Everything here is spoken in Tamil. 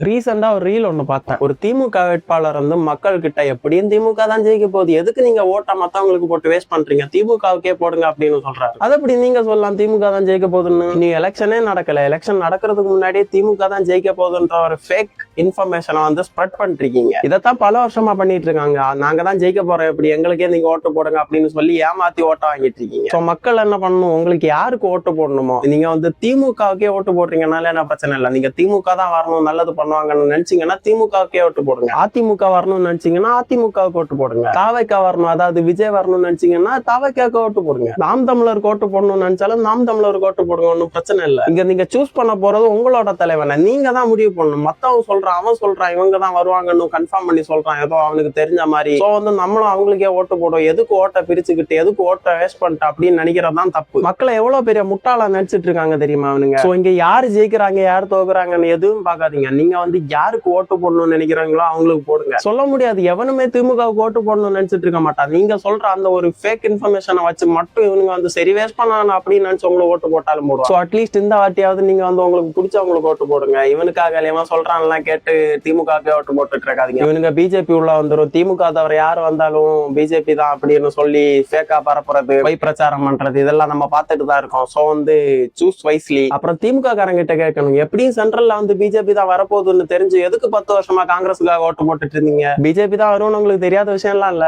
ரீசெண்டா ஒரு ரீல் ஒண்ணு பார்த்தேன். ஒரு திமுக வேட்பாளர் வந்து மக்கள் கிட்ட எப்படியும் திமுக தான் ஜெயிக்க போகுது, எதுக்கு நீங்க ஓட்ட மத்தவங்களுக்கு போட்டு வேஸ்ட் பண்றீங்க, திமுகவுக்கே போடுங்க அப்படின்னு சொல்றாரு. அது எப்படி நீங்க சொல்லலாம் திமுக தான் ஜெயிக்க போகுதுன்னு? நீ எலெக்ஷனே நடக்கல, எலெக்ஷன் நடக்கிறதுக்கு முன்னாடியே திமுக தான் ஜெயிக்க போகுதுன்ற ஒரு ஃபேக் இன்ஃபர்மேஷனை வந்து ஸ்ப்ரெட் பண்ணிருக்கீங்க. இதைத்தான் பல வருஷமா பண்ணிட்டு இருக்காங்க. நாங்க தான் ஜெயிக்க போறோம், எப்படி எங்களுக்கே நீங்க ஓட்டு போடுங்க அப்படின்னு சொல்லி ஏமாத்தி ஓட்ட வாங்கிட்டு இருக்கீங்க. சோ மக்கள் என்ன பண்ணணும், உங்களுக்கு யாருக்கு ஓட்டு போடணுமோ நீங்க வந்து திமுகவுக்கே ஓட்டு போடுறீங்கனால என்ன பிரச்சனை இல்லை. நீங்க திமுக தான் வரணும், நல்லது பண்ணுவாங்கன்னு நினைச்சீங்கன்னா திமுகவுக்கே ஓட்டு போடுங்க. அதிமுக வரணும்னு நினைச்சீங்கன்னா அதிமுகவுக்கு ஓட்டு போடுங்க. தாவைக்கா வரணும், அதாவது விஜய் வரணும்னு நினைச்சீங்கன்னா தாவைக்காக்கு ஓட்டு போடுங்க. நாம் தமிழருக்கு ஓட்டு போடணும்னு நினைச்சாலும் நாம் தமிழருக்கு ஓட்டு போடுங்க, ஒன்னும் பிரச்சனை இல்லை. இங்க நீங்க சூஸ் பண்ண போறது உங்களோட தலைவனை நீங்க தான் முடிவு பண்ணணும். மத்தவங்க சொல்றான், அவன் சொல்றான், இவங்க தான் வருவாங்கன்னு கன்ஃபார்ம் பண்ணி சொல்றான் ஏதோ அவனுக்கு தெரிஞ்ச மாதிரி. சோ வந்து நம்மளும் அவங்களுக்கே ஓட்டு போடுவோம். எதுக்கு ஓட்டை பிரிச்சுக்கிட்டு எதுக்கு ஓட்டை வேஸ்ட் பண்ணிட்டு அப்படின்னு நினைக்கிறதான் தப்பு. மக்களை எவ்வளவு பெரிய முட்டாளா நினைச்சிட்டு இருக்காங்க தெரியுமா அவனுங்க. சோ இங்க யாரு ஜெயிக்கிறாங்க யாரு தோக்குறாங்கன்னு எதுவும் பாக்காதீங்க. நீங்க வந்து யாருக்கு ஓட்டு போடணும்னு நினைக்கிறாங்களோ அவங்களுக்கு போடுங்க. சொல்ல முடியாது, எவனுமே திமுகவுக்கு ஓட்டு போடணும்னு நினைச்சிட்டு இருக்க மாட்டான். நீங்க சொல்ற அந்த ஒரு ஃபேக் இன்ஃபர்மேஷனை வச்சு மட்டும் இவனுங்க வந்து சரி வேஸ்ட் பண்ணணும் அப்படின்னு நினைச்சு உங்களுக்கு ஓட்டு போட்டாலும் போடுவோம். ஸோ அட்லீஸ்ட் இந்த வாட்டியாவது நீங்க வந்து உங்களுக்கு பிடிச்சவங்களுக்கு ஓட்டு போடுங்க. இவனுக்காக இவன் சொல்றான்லாம் கேட்டு திமுகவுக்கு ஓட்டு போட்டுட்டு இருக்காதீங்க. இவனுங்க பிஜேபி உள்ள வந்துடும், திமுக தவிர யார் வந்தாலும் பிஜேபி தான் அப்படின்னு சொல்லி ஃபேக்கா பரப்புறது, பொய் பிரச்சாரம் பண்றது, இதெல்லாம் நம்ம பார்த்துட்டு தான் இருக்கோம். ஸோ வந்து சூஸ் வைஸ்லி. அப்புறம் திமுக காரங்கிட்ட கேட்கணும், எப்படியும் சென்ட்ரல்ல வந்து பிஜேபி தான் வரப்போகுதுன்னு தெரிஞ்சு எதுக்கு 10 வருஷமா காங்கிரஸுக்காக ஓட்டு போட்டுட்டு இருந்தீங்க? பிஜேபி தான் வரும்னு உங்களுக்கு தெரியாத விஷயம் எல்லாம் இல்ல.